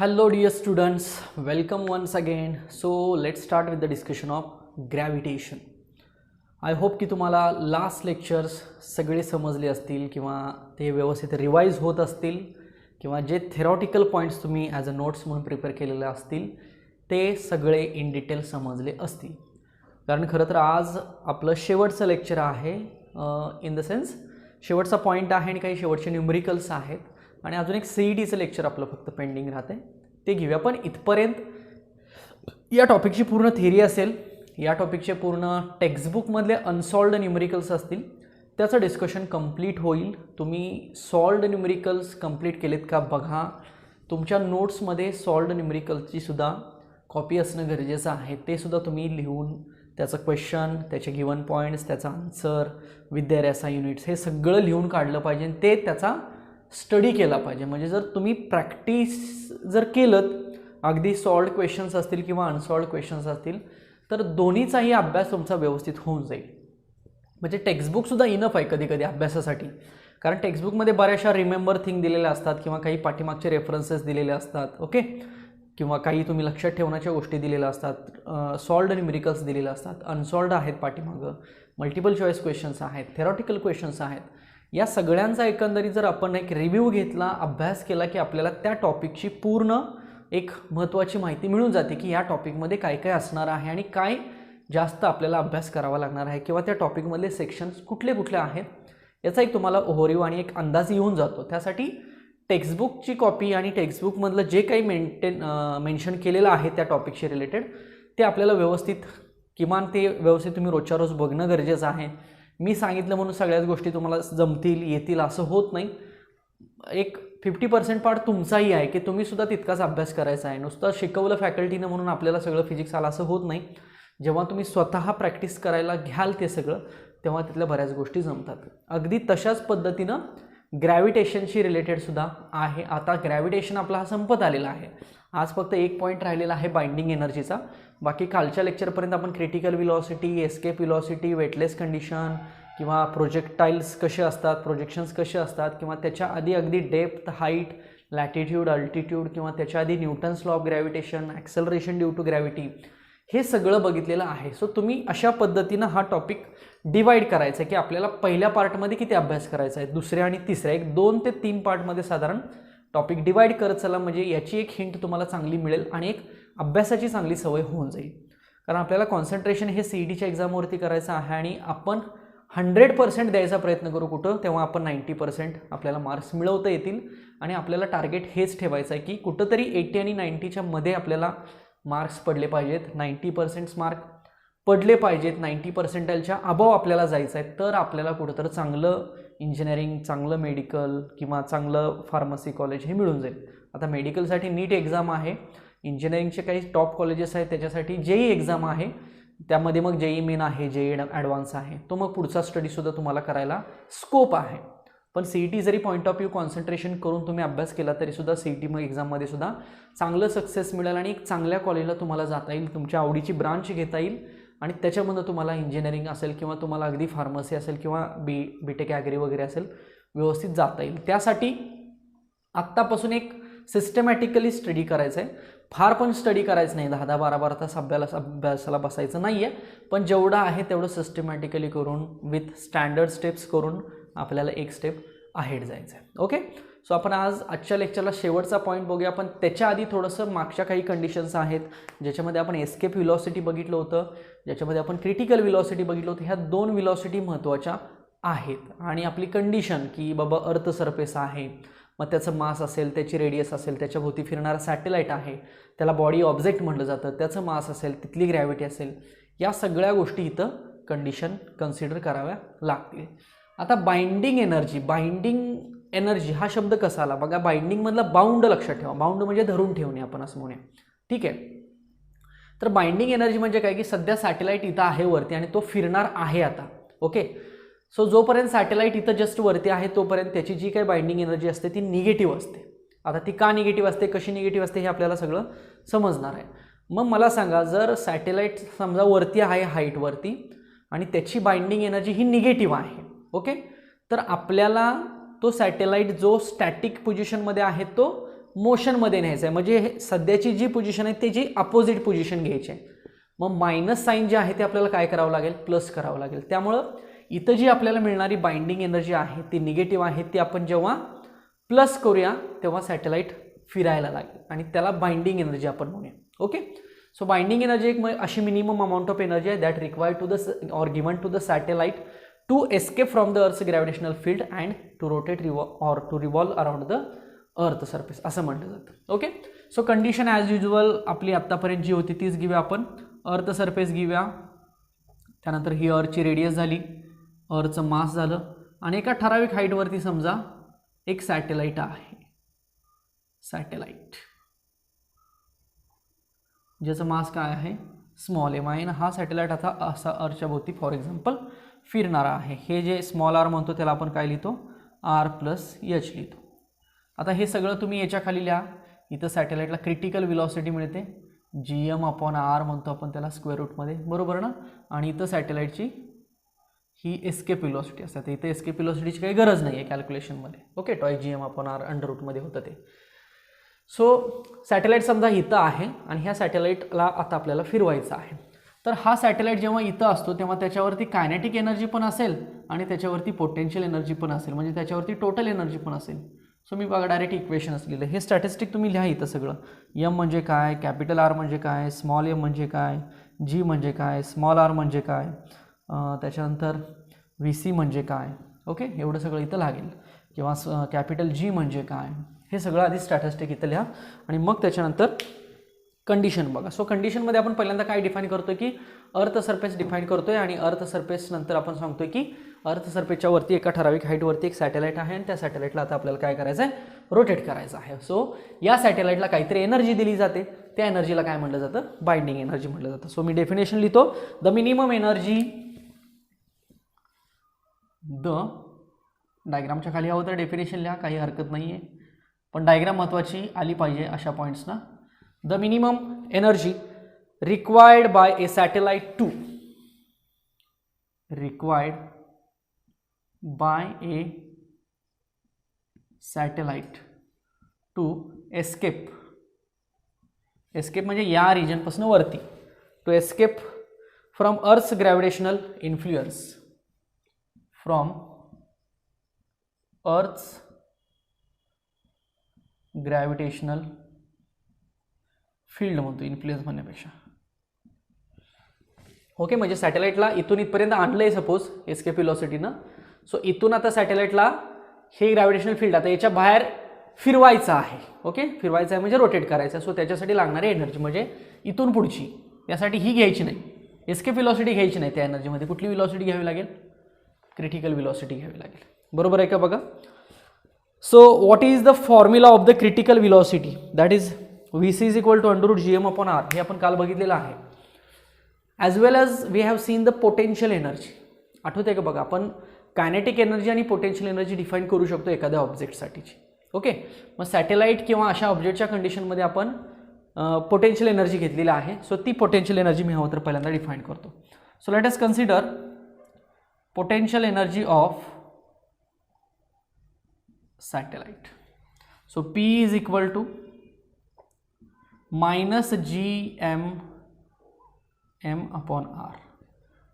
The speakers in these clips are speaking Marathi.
Hello dear students, welcome once again. So let's start with the discussion of gravitation. I hope की तुम्हाला लास्ट लेक्चर्स सगळे समजले असतील किंवा ते व्यवस्थित रिवाइज होत असतील किंवा जे थेरॉटिकल पॉईंट्स तुम्ही ॲज अ नोट्स म्हणून प्रिपेअर केलेले असतील ते सगळे इन डिटेल समजले असतील. कारण खरं तर आज आपलं शेवटचं लेक्चर आहे, इन द सेन्स शेवटचा पॉईंट आहे आणि काही शेवटचे न्यूमरिकल्स आहेत आणि अजून एक CETचं लेक्चर आपलं फक्त पेंडिंग राहते, ते घेऊया. पण इथपर्यंत या टॉपिकची पूर्ण थिअरी असेल, या टॉपिकचे पूर्ण टेक्स्टबुकमधले अनसॉल्वड न्यूमरिकल्स असतील, त्याचं डिस्कशन कंप्लीट होईल. तुम्ही सॉल्वड न्यूमरिकल्स कंप्लीट केलेत का बघा. तुमच्या नोट्समध्ये सॉल्वड न्यूमरिकल्सची सुद्धा कॉपी असणं गरजेचं आहे. ते सुद्धा तुम्ही लिहून त्याचं क्वेश्चन, त्याचे गिवन पॉईंट्स, त्याचा answer with their SI units हे सगळं लिहून काढलं पाहिजे. ते त्याचा स्टडी केला पाहिजे. म्हणजे जर तुम्ही प्रॅक्टिस जर केलं, अगदी सॉल्वड क्वेश्चन्स असतील किंवा अनसॉल्वड क्वेश्चन्स असतील, तर दोन्हीचाही अभ्यास तुमचा व्यवस्थित होऊन जाईल. म्हणजे टेक्स्टबुकसुद्धा इनफ आहे कधी कधी अभ्यासासाठी. कारण टेक्स्टबुकमध्ये बऱ्याचशा रिमेंबर थिंग दिलेल्या असतात किंवा काही पाठीमागचे रेफरन्सेस दिलेले असतात, ओके, किंवा काही तुम्ही लक्षात ठेवण्याच्या गोष्टी दिलेल्या असतात, सॉल्वड न्यूमरिकल्स दिलेले असतात, अनसॉल्वड आहेत पाठीमागं, मल्टिपल चॉईस क्वेश्चन्स आहेत, थेरॉटिकल क्वेश्चन्स आहेत. या सगळ्यांचा एकंदरीत जर आपण एक रिव्ह्यू घेतला, अभ्यास केला की आपल्याला त्या टॉपिकची पूर्ण एक महत्त्वाची माहिती मिळून जाते की या टॉपिकमध्ये काय काय असणार आहे आणि काय जास्त आपल्याला अभ्यास करावा लागणार आहे किंवा त्या टॉपिकमधले सेक्शन्स कुठले कुठले आहेत याचा एक तुम्हाला ओव्हरव्ह्यू आणि एक अंदाज येऊन जातो. त्यासाठी टेक्स्टबुकची कॉपी आणि टेक्स्टबुकमधलं जे काही मेन्शन केलेलं आहे त्या टॉपिकशी रिलेटेड ते आपल्याला व्यवस्थित, किमान ते व्यवस्थित तुम्ही रोजच्या रोज बघणं गरजेचं आहे. मी सांगितलं म्हणून सगळ्याच गोष्टी तुम्हाला जमतील येतील असं होत नाही. एक 50% पार्ट तुमचाही आहे की तुम्ही सुद्धा तितकाच अभ्यास करायचा आहे. नुसतं शिकवलं फॅकल्टीनं म्हणून आपल्याला सगळं फिजिक्स आलं असं होत नाही. जेव्हा तुम्ही स्वतः प्रॅक्टिस करायला घ्याल ते सगळं, तेव्हा तिथल्या बऱ्याच गोष्टी जमतात. अगदी तशाच पद्धतीनं ग्रॅव्हिटेशनशी रिलेटेडसुद्धा आहे. आता ग्रॅव्हिटेशन आपला हा संपत आलेला आहे. आज फक्त एक पॉईंट राहिलेला आहे बाइंडिंग एनर्जीचा. बाकी कालच्या लेक्चरपर्यंत आपण critical velocity, escape velocity, weightless condition किंवा प्रोजेक्टाईल्स कसे असतात, प्रोजेक्शन्स कसे असतात किंवा त्याच्या आधी अगदी डेप्थ, हाईट, लॅटिट्यूड, अल्टिट्यूड किंवा त्याच्या आधी Newton's law of gravitation, acceleration due to gravity, हे सगळं बघितलेलं आहे. सो तुम्ही अशा पद्धतीनं हा टॉपिक डिवाईड करायचा आहे की आपल्याला पहिल्या पार्टमध्ये किती अभ्यास करायचा आहे, दुसऱ्या आणि तिसऱ्या एक 2 ते 3 पार्टमध्ये साधारण टॉपिक डिवाईड करत चला. म्हणजे याची एक हिंट तुम्हाला चांगली मिळेल आणि एक अभ्यासाची चांगली सवय होऊन जाईल. कारण आपल्याला कॉन्सन्ट्रेशन हे CETच्या एक्झामवरती करायचं आहे आणि आपण 100% द्यायचा प्रयत्न करू कुठं, तेव्हा आपण 90% आपल्याला मार्क्स मिळवता येतील. आणि आपल्याला टार्गेट हेच ठेवायचं आहे की कुठंतरी 80 आणि 90च्या मध्ये आपल्याला मार्क्स पडले पाहिजेत, 90% मार्क पडले पाहिजेत, 90% अबव आपल्याला जायचं आहे. तर आपल्याला कुठंतरी चांगलं इंजिनिअरिंग, चांगलं मेडिकल किंवा चांगलं फार्मसी कॉलेज हे मिळून जाईल. आता मेडिकलसाठी नीट एक्झाम आहे, इंजिनिअरिंगचे काही टॉप कॉलेजेस आहेत त्याच्यासाठी JEE एक्झाम आहे, त्यामध्ये मग JEE मेन आहे, JEE ॲडव्हान्स आहे. तो मग पुढचा स्टडीसुद्धा तुम्हाला करायला स्कोप आहे. पण CET जरी पॉईंट ऑफ व्ह्यू कॉन्सन्ट्रेशन करून तुम्ही अभ्यास केला तरीसुद्धा CET मग एक्झाममध्ये सुद्धा चांगलं सक्सेस मिळेल आणि एक चांगल्या कॉलेजला तुम्हाला जाता येईल, तुमच्या आवडीची ब्रांच घेता येईल आणि त्याच्यामधून तुम्हाला इंजिनिअरिंग असेल किंवा तुम्हाला अगदी फार्मसी असेल किंवा BTech ॲग्री वगैरे असेल व्यवस्थित जाता येईल. त्यासाठी आत्तापासून एक सिस्टमॅटिकली स्टडी करायचं आहे. फार पण स्टडी करायचं नाही, 10-10, 12-12 तास अभ्यासाला बसायचं नाही आहे. पण जेवढं आहे तेवढं सिस्टमॅटिकली करून विथ स्टँडर्ड स्टेप्स करून आपल्याला एक स्टेप अहेड जायचं आहे. ओके, सो आपण आजच्या लेक्चरला शेवटचा पॉईंट बघूया. पण त्याच्या आधी थोडंसं मागच्या काही कंडिशन्स आहेत ज्याच्यामध्ये आपण एस्केप व्हिलॉसिटी बघितलं होतं, ज्याच्यामध्ये आपण क्रिटिकल व्हिलॉसिटी बघितलं होतं. ह्या 2 व्हिलॉसिटी महत्त्वाच्या आहेत. आणि आपली कंडिशन की बाबा अर्थ सरफेस आहे, मग त्याचं मास असेल, त्याची रेडियस असेल, त्याच्या भोवती फिरणारा सॅटेलाईट आहे, त्याला बॉडी ऑब्जेक्ट म्हटलं जातं, त्याचं मास असेल, तिथली ग्रॅव्हिटी असेल, या सगळ्या गोष्टी इथं कंडिशन कन्सिडर कराव्या लागतील. आता बाइंडिंग एनर्जी हा शब्द कसा आला बघा. बाइंडिंगमधला बाउंड लक्षात ठेवा. बाउंड म्हणजे धरून ठेवणे आपण असं म्हणूया, ठीक आहे. तर बाइंडिंग एनर्जी म्हणजे काय की सध्या सॅटेलाईट इथं आहे वरती आणि तो फिरणार आहे आता, ओके. सो जोपर्यंत सॅटेलाईट इथं जस्ट वरती आहे तोपर्यंत त्याची जी काही बाइंडिंग एनर्जी असते ती निगेटिव्ह असते. आता ती का निगेटिव्ह असते, कशी निगेटिव्ह असते हे आपल्याला सगळं समजणार आहे. मग मला सांगा, जर सॅटेलाईट समजा वरती आहे हाईटवरती आणि त्याची बाइंडिंग एनर्जी ही निगेटिव्ह आहे, ओके, तर आपल्याला तो सॅटेलाईट जो स्टॅटिक पोझिशनमध्ये आहे तो मोशनमध्ये न्यायचं आहे, म्हणजे सध्याची जी पोझिशन आहे त्याची अपोजिट पोझिशन घ्यायची आहे. मग मायनस साईन जे आहे ते आपल्याला काय करावं लागेल, प्लस करावं लागेल. त्यामुळं इथं जी आपल्याला मिळणारी बाइंडिंग एनर्जी आहे ती निगेटिव्ह आहे, ती आपण जेव्हा प्लस करूया तेव्हा सॅटेलाइट फिरायला लागेल आणि त्याला बाइंडिंग एनर्जी आपण म्हणूया. ओके, सो बाइंडिंग एनर्जी एक अशी मिनिमम अमाउंट ऑफ एनर्जी आहे that required to the or given to the satellite to escape from the earth's gravitational field and to rotate or to revolve around the earth surface असं म्हटलं जातं. Okay, so condition as usual आपली आत्तापर्यंत जी होती तीच घेऊया आपण. अर्थ सरफेस घेऊया, त्यानंतर ही अर्थची रेडियस झाली, अर्थचं मास झालं आणि एका ठराविक हाईटवरती समजा एक सॅटेलाइट आहे, सॅटेलाइट ज्याचं मास काय आहे, स्मॉल एम आहे. हा सॅटेलाइट आता असा अर्थच्या भोवती फॉर एक्झाम्पल फिरणारा आहे. हे जे स्मॉल आर म्हणतो त्याला आपण काय लिहितो, आर प्लस एच लिहितो. आता हे सगळं तुम्ही याच्या खाली लिहा. इथं सॅटेलाइटला क्रिटिकल व्हेलॉसिटी मिळते, GM अपॉन आर म्हणतो आपण त्याला स्क्वेअर रूटमध्ये, बरोबर ना. आणि इथं सॅटेलाइटची ही एस्केप व्हेलॉसिटी असते. तर इथं एस्केप व्हेलॉसिटीची काही गरज नाही आहे कॅल्क्युलेशनमध्ये. ओके, टॉय GM अपॉन आर अंडर रूटमध्ये होतं ते. सो सॅटेलाइट समजा इथं आहे आणि ह्या सॅटेलाइटला आता आपल्याला फिरवायचं आहे. तर हा सॅटेलाइट जेव्हा इथं असतो तेव्हा त्याच्यावरती कायनेटिक एनर्जी पण असेल आणि त्याच्यावरती पोटेन्शियल एनर्जी पण असेल, म्हणजे त्याच्यावरती टोटल एनर्जी पण असेल. सो मी बघा डायरेक्ट इक्वेशनच लिहिलं. हे स्टॅटिस्टिक तुम्ही लिहा इथं सगळं. एम म्हणजे काय, कॅपिटल आर म्हणजे काय, स्मॉल एम म्हणजे काय, जी म्हणजे काय, स्मॉल आर म्हणजे काय, त्याच्यानंतर VC म्हणजे काय. ओके, एवढं सगळं इथं लागेल. किंवा कॅपिटल G म्हणजे काय, हे सगळं आधी स्टॅटिस्टिक इथं लिहा आणि मग त्याच्यानंतर कंडिशन बघा. सो कंडिशनमध्ये आपण पहिल्यांदा काय डिफाईन करतोय की अर्थ सरफेस डिफाईन करतोय आणि अर्थ सरफेस नंतर आपण सांगतोय की अर्थ सरफेसच्या वरती एका ठराविक हाईटवरती एक सॅटेलाइट आहे आणि त्या सॅटेलाइटला आता आपल्याला काय करायचं आहे, रोटेट करायचं आहे. सो या सॅटेलाइटला काहीतरी एनर्जी दिली जाते, त्या एनर्जीला काय म्हटलं जातं, बाइंडिंग एनर्जी म्हटलं जातं. सो मी डेफिनेशन लिहितो, द मिनिमम एनर्जी, द डायग्रामच्या खाली हवं तर डेफिनेशन लिहा, काही हरकत नाही आहे, पण डायग्राम महत्त्वाची आली पाहिजे अशा पॉईंट्सना. The minimum energy required by a satellite to, required by a satellite to escape, escape म्हणजे या रिजनपासून वरती, to escape from earth's gravitational influence, from earth's gravitational field म्हणतो, इन्फ्लुएन्स म्हणण्यापेक्षा. ओके, म्हणजे सॅटेलाइटला इथून इथपर्यंत आणलं आहे सपोज एस्केप व्हेलॉसिटीनं. सो इथून आता सॅटेलाइटला हे ग्रॅव्हिटेशनल फील्ड आता याच्या बाहेर फिरवायचं आहे. ओके, फिरवायचं आहे म्हणजे रोटेट करायचं. सो त्याच्यासाठी लागणारी एनर्जी म्हणजे इथून पुढची, यासाठी ही घ्यायची नाही, एस्केप व्हेलॉसिटी घ्यायची नाही. त्या एनर्जीमध्ये कुठली व्हेलॉसिटी घ्यावी लागेल, क्रिटिकल व्हेलॉसिटी घ्यावी लागेल. बरोबर आहे का बघा. So what is the formula of the critical velocity, that is VC is equal to under root GM upon R. हे आपण काल बघितलेलं आहे. As well as we have seen the potential energy. आठवते का बघा, आपण कायनेटिक एनर्जी आणि पोटेन्शियल एनर्जी डिफाईन करू शकतो एखाद्या ऑब्जेक्टसाठीची. ओके, मग सॅटेलाइट किंवा अशा ऑब्जेक्टच्या कंडिशनमध्ये आपण पोटेन्शियल एनर्जी घेतलेली आहे. सो ती पोटेन्शियल एनर्जी मी हवं तर पहिल्यांदा डिफाईन करतो. So let us consider potential energy of satellite. So P is equal to minus GM M upon R.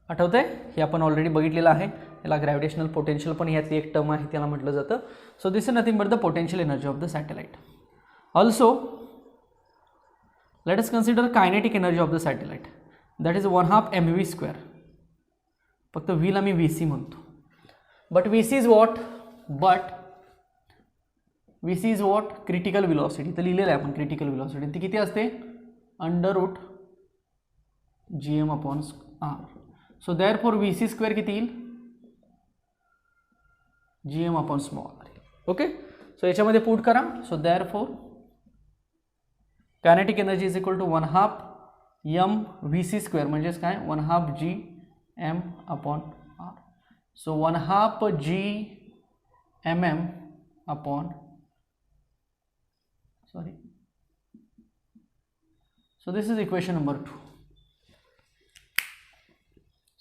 आठवतंय, हे आपण ऑलरेडी बघितलेलं आहे. याला ग्रॅव्हिटेशनल पोटेन्शियल पण यातली एक टर्म आहे त्याला म्हटलं जातं. So this is nothing but the potential energy of the satellite. Also let us consider kinetic energy of the satellite, that is 1/2 mv square. फक्त व्हीला मी VC म्हणतो. But VC is what, VC is what, critical velocity. तर लिहिलेलं आहे आपण क्रिटिकल व्हेलॉसिटी. ती किती असते, under root GM upon R. So therefore VC square किती येईल, GM upon small R. Okay, so याच्यामध्ये पुट करा. So therefore kinetic energy is equal to 1/2 mvc square म्हणजेच काय, 1/2 GM upon R. So 1/2 GMM upon so this is equation number 2.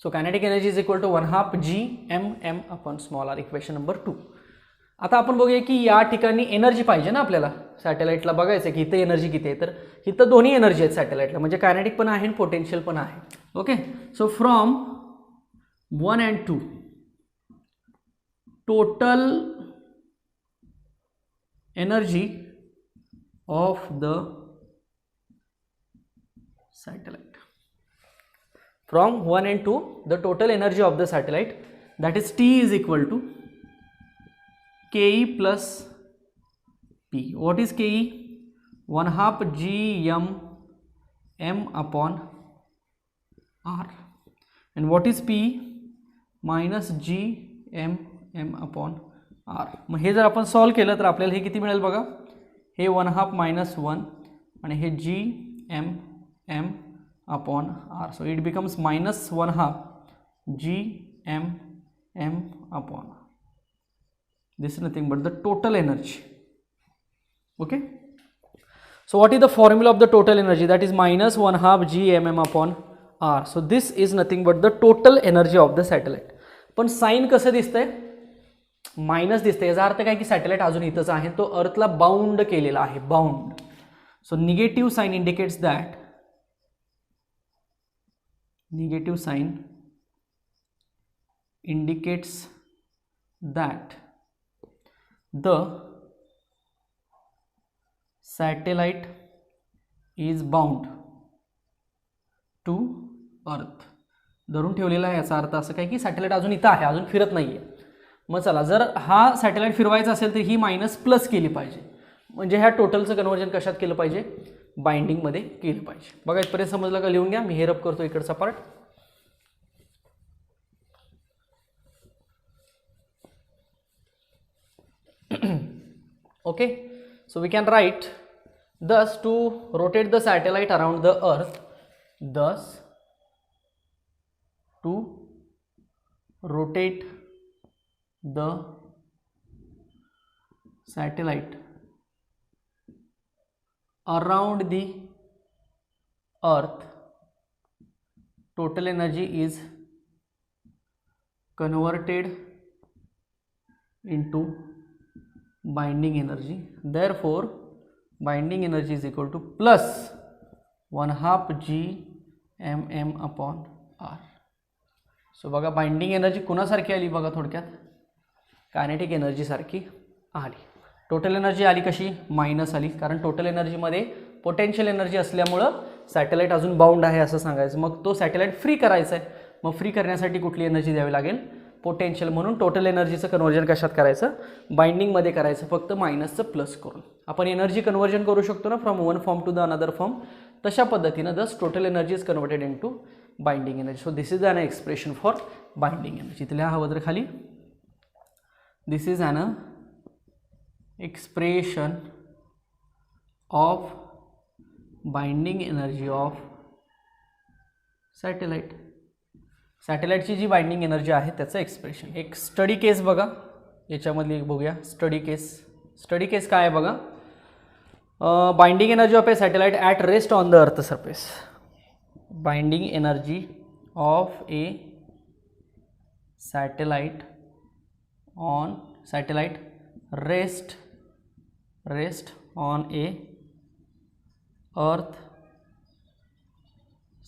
So kinetic energy is equal to 1/2 GMM upon small r, equation number 2. आता आपण बघूया की या ठिकाणी एनर्जी पाहिजे ना आपल्याला. सॅटेलाईटला बघायचं की इथं एनर्जी किती आहे, तर इथं दोन्ही एनर्जी आहेत सॅटेलाईटला, म्हणजे कायनेटिक पण आहे आणि पोटेन्शियल पण आहे. Okay, so from 1 and 2 total energy of the satellite. From 1 and 2 the total energy of the satellite, that is T is equal to Ke plus P. What is Ke? 1/2 Gm m upon r. And what is P? minus Gm m upon r. मग हे जर आपण सॉल्व केलं तर आपल्याला हे किती मिळेल बघा, हे 1/2 minus 1 आणि हे Gm m upon r. So it becomes minus 1/2 Gm m upon r. This is nothing but the total energy. Okay, so what is the formula of the total energy? That is minus 1/2 Gm m upon r. So this is nothing but the total energy of the satellite. पण साइन कसं दिसतंय, मायनस दिसतंय. याचा अर्थ काय की सॅटेलाइट अजून इथंच आहे, तो अर्थला बाउंड केलेला आहे, bound. So negative sign indicates that, negative sign indicates that the satellite is bound to earth. धरून ठेवलेला आहे, याचा अर्थ असं काय की सॅटेलाइट अजून इथं आहे, अजून फिरत नाही आहे. मग चला, जर हा सॅटेलाइट फिरवायचा असेल तर ही मायनस प्लस केली पाहिजे, म्हणजे ह्या टोटलचं कन्वर्जन कशात केलं पाहिजे, बाइंडिंगमध्ये केलं पाहिजे. बघा इथपर्यंत समजलं का, लिहून घ्या. मी हे रब करतो इकडचा part. Okay, so we can write thus to rotate the satellite around the earth, thus to rotate the satellite around the earth, total energy is converted into binding energy. Therefore binding energy is equal to plus 1/2 Gm upon r. So बघा बाइंडिंग एनर्जी कोणासारखी आली बघा, थोडक्यात कायनेटिक एनर्जी सारखी आली. टोटल एनर्जी आली कशी, मायनस आली, कारण टोटल एनर्जीमध्ये पोटेन्शियल एनर्जी असल्यामुळं सॅटेलाइट अजून बाउंड आहे असं सांगायचं. मग तो सॅटेलाइट फ्री करायचा आहे, मग फ्री करण्यासाठी कुठली एनर्जी द्यावी लागेल, पोटेन्शियल. म्हणून टोटल एनर्जीचं कन्वर्जन कशात करायचं, बाइंडिंगमध्ये करायचं, फक्त मायनसचं प्लस करून. आपण एनर्जी कन्वर्जन करू शकतो ना from one form to the another form, तशा पद्धतीनं this total energy is converted into binding energy. So this is an expression for binding energy. इथल्या हवं तर खाली, this is an expression of binding energy of satellite. सॅटेलाइटची जी बाइंडिंग एनर्जी आहे त्याचं एक्सप्रेशन. एक स्टडी केस बघा, याच्यामधली बघूया स्टडी केस. स्टडी केस काय आहे बघा, binding energy of a satellite at rest on the earth surface. Binding energy of a satellite on satellite rest on A earth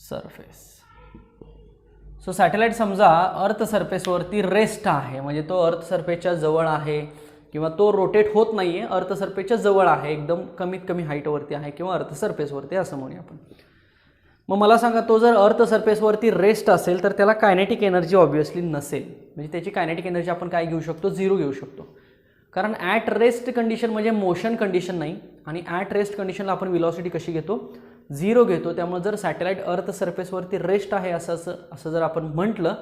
surface. So satellite समजा अर्थ सरफेसवरती रेस्ट आहे, म्हणजे तो अर्थ सरफेसच्या जवळ आहे किंवा तो रोटेट होत नाही आहे, अर्थ सरफेसच्या जवळ आहे, एकदम कमीत कमी हाईटवरती आहे किंवा अर्थ सरफेसवरती असं म्हणूया आपण. मग मला सांगा, तो जर अर्थ सरफेसवरती रेस्ट असेल तर त्याला कायनेटिक एनर्जी ऑब्व्हियसली नसेल, म्हणजे त्याची कायनेटिक एनर्जी आपण काय घेऊ शकतो, झिरो घेऊ शकतो. कारण ॲट रेस्ट कंडिशन म्हणजे मोशन कंडिशन नाही, आणि ॲट रेस्ट कंडिशनला आपण व्हेलॉसिटी कशी घेतो, झिरो घेतो. त्यामुळे जर सॅटेलाइट अर्थ सरफेसवरती रेस्ट आहे असं जर आपण म्हटलं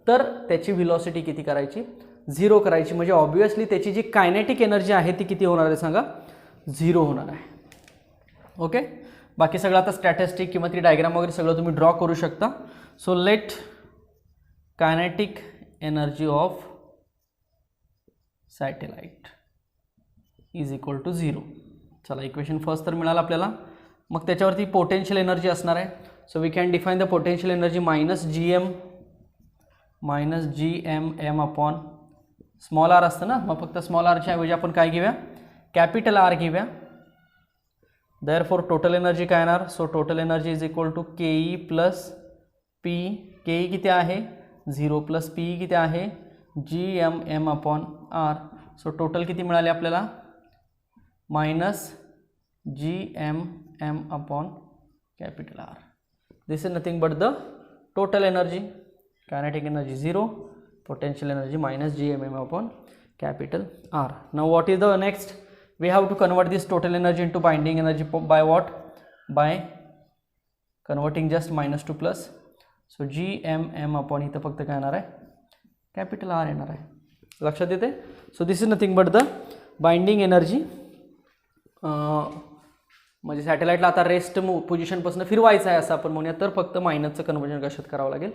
तर त्याची व्हेलॉसिटी किती करायची, झिरो करायची. म्हणजे ऑब्व्हियसली त्याची जी कायनेटिक एनर्जी आहे ती किती होणार आहे सांगा, झिरो होणार आहे. ओके, बाकी सगळं आता स्टॅटिस्टिक किंवा ती डायग्राम वगैरे सगळं तुम्ही ड्रॉ करू शकता. So let kinetic energy of satellite is equal to zero. चला, इक्वेशन फर्स्ट तर मिळालं आपल्याला. मग त्याच्यावरती पोटेन्शियल एनर्जी असणार आहे. So we can define the potential energy minus G M upon small R असतं ना, मग फक्त स्मॉल आरच्या ऐवजी आपण काय घेऊया, कॅपिटल आर घेऊया. देअरफॉर टोटल एनर्जी काय येणार? So total energy is equal to K plus P. K किती आहे? 0 प्लस पी किती आहे? GMM upon R. So total किती मिळाले आपल्याला? Minus GMM upon capital R. This is nothing but the total energy. Kinetic energy 0, potential energy minus GMM upon capital R. Now what is the next? We have to convert this total energy into binding energy by what? By converting just minus to plus. So GMM upon इथं फक्त काय येणार आहे? कॅपिटल आर येणार आहे. लक्षात येते? So this is nothing but the binding energy. म्हणजे सॅटेलाइटला आता रेस्ट पोझिशनपासून फिरवायचं आहे असं आपण म्हणूया, तर फक्त मायनसचं कन्वर्जन कशात करावं लागेल?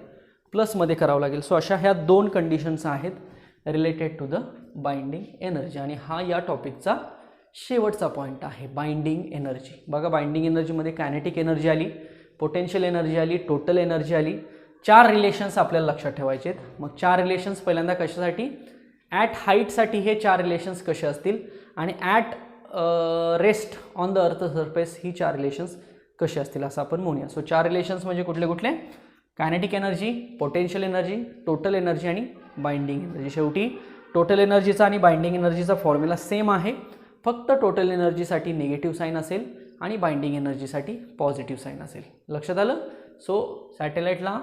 प्लसमध्ये करावं लागेल. सो अशा ह्या 2 कंडिशन्स आहेत related to the binding energy. आणि हा या टॉपिकचा शेवटचा पॉईंट आहे, बाइंडिंग एनर्जी. बघा, बाइंडिंग एनर्जीमध्ये कायनेटिक एनर्जी आली, पोटेन्शियल एनर्जी आली, टोटल एनर्जी आली. 4 रिलेशन्स आपल्याला लक्षात ठेवायचे आहेत. मग 4 रिलेशन्स पहिल्यांदा कशासाठी? ॲट हाईटसाठी हे 4 रिलेशन्स कसे असतील आणि at rest on the earth surface he 4 relations कसे असतील असं आपण म्हणूया. सो 4 रिलेशन्स म्हणजे कुठले कुठले? Kinetic energy, potential energy, total energy आणि बाइंडिंग एनर्जी. शेवटी टोटल एनर्जीचा आणि बाइंडिंग एनर्जीचा फॉर्म्युला सेम आहे, फक्त टोटल एनर्जीसाठी निगेटिव्ह साईन असेल आणि बाइंडिंग एनर्जीसाठी पॉझिटिव्ह साईन असेल. लक्षात आलं? सो सॅटेलाइटला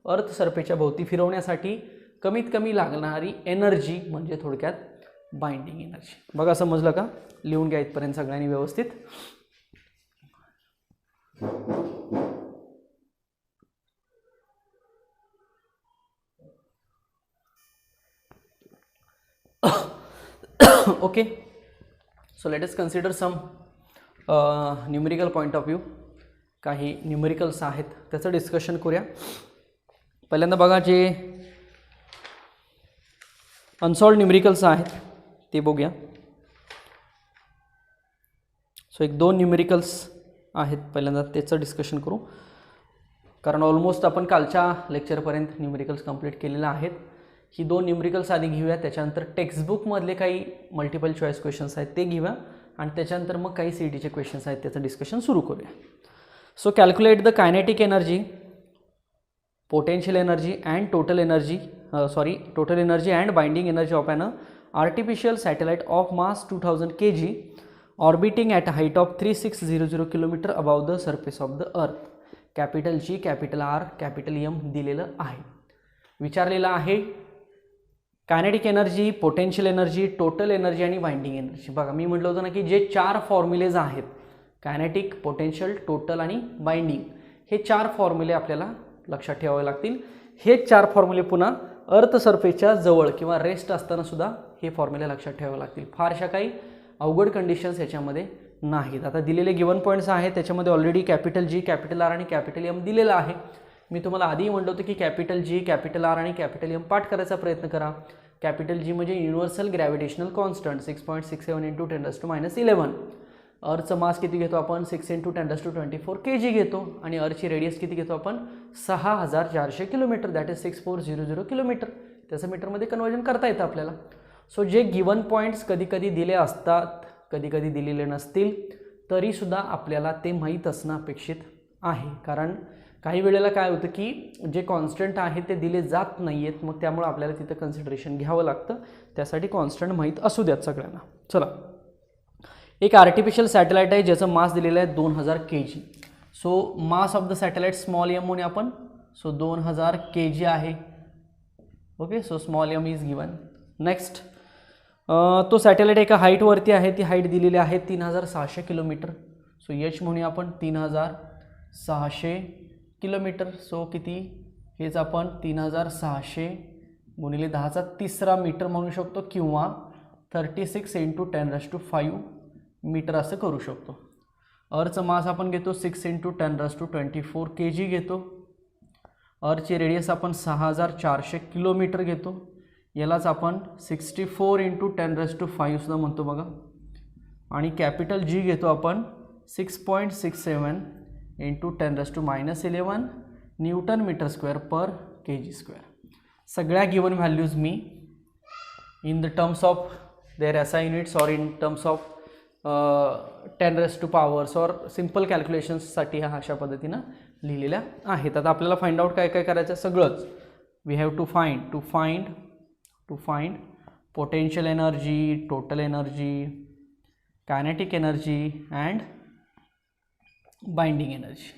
अर्थ सरफेसच्या भोवती फिरवण्यासाठी कमीत कमी लागणारी एनर्जी म्हणजे थोडक्यात बाइंडिंग एनर्जी. बघा, समजलं का? लिहून घ्या इथपर्यंत सगळ्यांनी व्यवस्थित. Okay, so let us consider some numerical point of view. काही न्यूमेरिकल्स आहेत त्याचं डिस्कशन करूया. पहिल्यांदा बघा, जे अनसॉल्व्ड न्यूमेरिकल्स आहेत ते बघूया. सो 1-2 न्यूमेरिकल्स आहेत, पहिल्यांदा त्याचं डिस्कशन करू, कारण ऑलमोस्ट आपण कालच्या लेक्चरपर्यंत न्यूमेरिकल्स कंप्लीट केलेले आहेत. ही 2 न्यूमेरिकल्स आधी घेऊया, त्याच्यानंतर टेक्स्टबुकमधले काही मल्टिपल चॉईस क्वेश्चन्स आहेत ते घेऊया आणि त्याच्यानंतर मग काही CETचे क्वेश्चन्स आहेत त्याचं डिस्कशन सुरू करूया. So calculate the kinetic energy, potential energy and total energy total energy and binding energy of an artificial satellite of mass 2000 kg orbiting at height of 3600 kilometre above the surface of the अर्थ. Capital G, capital R, capital M दिलेलं आहे. विचारलेलं आहे kinetic energy, potential energy, total energy आणि बाइंडिंग एनर्जी. बघा, मी म्हटलं होतं ना की जे 4 फॉर्म्युलेज आहेत, कायनेटिक, पोटेन्शियल, टोटल आणि बाइंडिंग, हे 4 फॉर्म्युले आपल्याला लक्षात ठेवावे लागतील. हे 4 फॉर्म्युले पुन्हा अर्थ सरफेसच्या जवळ किंवा रेस्ट असताना सुद्धा हे फॉर्म्युले लक्षात ठेवावे लागतील. फारशा काही अवघड कंडिशन्स याच्यामध्ये नाहीत. आता दिलेले गिवन पॉईंट्स आहेत त्याच्यामध्ये already capital G, capital R आणि कॅपिटल M दिलेलं आहे. मी तुम्हाला आधी म्हटलं होतं की कॅपिटल G, कॅपिटल R आणि कॅपिटल M पाठ करायचा प्रयत्न करा. कॅपिटल G म्हणजे युनिव्हर्सल ग्रॅव्हिटेशनल कॉन्स्टंट 6.67 × 10⁻11. अर्थचं मास किती घेतो आपण? 6 × 10⁻24 kg घेतो आणि अर्थची रेडियस किती घेतो आपण? 6400 किलोमीटर, दॅट इज 6400 किलोमीटर. त्याचं मीटरमध्ये कन्वर्जन करता येतं आपल्याला. सो जे गिवन पॉईंट्स कधी कधी दिले असतात, कधी कधी दिलेले नसतील, तरीसुद्धा आपल्याला ते माहीत असणं अपेक्षित आहे. कारण काही वेळेला काय होतं की जे कॉन्स्टंट आहे ते दिले जात नाही आहेत, मग त्यामुळे आपल्याला तिथं कन्सिडरेशन घ्यावं लागतं. त्यासाठी कॉन्स्टंट माहीत असू द्यात सगळ्यांना. चला, एक आर्टिफिशियल सॅटेलाइट आहे ज्याचं मास दिलेलं आहे 2000 kg. So mass of the satellite small m म्हणून आपण. सो 2000 kg आहे. Okay, so small m is given. Next, तो सॅटेलाइट एका हाईटवरती आहे, ती हाईट दिलेली आहे 3600 किलोमीटर. सो H म्हणूया आपण 3600 किलोमीटर. सो किती? हेच आपण 3600 गुणिले 10⁻³ मीटर म्हणू शकतो किंवा 36 × 10⁵ मीटर असं करू शकतो. अर्थचं मास आपण घेतो 6 × 10⁻24 kg घेतो. अर्थची रेडियस आपण 6400 किलोमीटर घेतो. यालाच आपण 64 × 10⁵ सुद्धा म्हणतो बघा. आणि कॅपिटल G घेतो आपण 6.67 × 10⁻11 न्यूटन मीटर स्क्वेअर पर kg². सगळ्या given values me in the terms of their SI units और इन टर्म्स ऑफ 10⁻⁴ और सिम्पल कॅल्क्युलेशन्ससाठी ह्या अशा पद्धतीनं लिहिलेल्या आहेत. आता आपल्याला फाइंड आउट काय काय करायचं सगळंच. We have to find potential energy, total energy, kinetic energy and binding energy.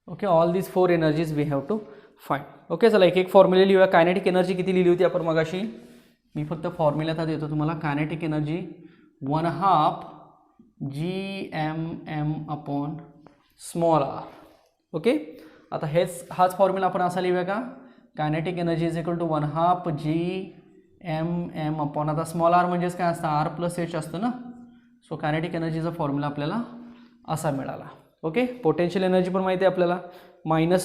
Okay, all these 4 energies we have to find. Okay, चला एक एक फॉर्म्युले लिहूया. कायनेटिक एनर्जी किती लिहिली होती आपण मगाशी? मी फक्त फॉर्म्युला आता देतो तुम्हाला. Kinetic energy 1/2 gmm/r. ओके, आता हाच फॉर्म्युला आपण असा लिहूया का? Kinetic energy is equal to 1/2 gmm/, आता स्मॉल आर म्हणजेच काय असतं? r + h असतं ना. सो कायनेटिक एनर्जीचा फॉर्म्युला आपल्याला असा मिळाला. ओके, पोटेन्शियल एनर्जी पण माहिती आहे आपल्याला, -gmm/r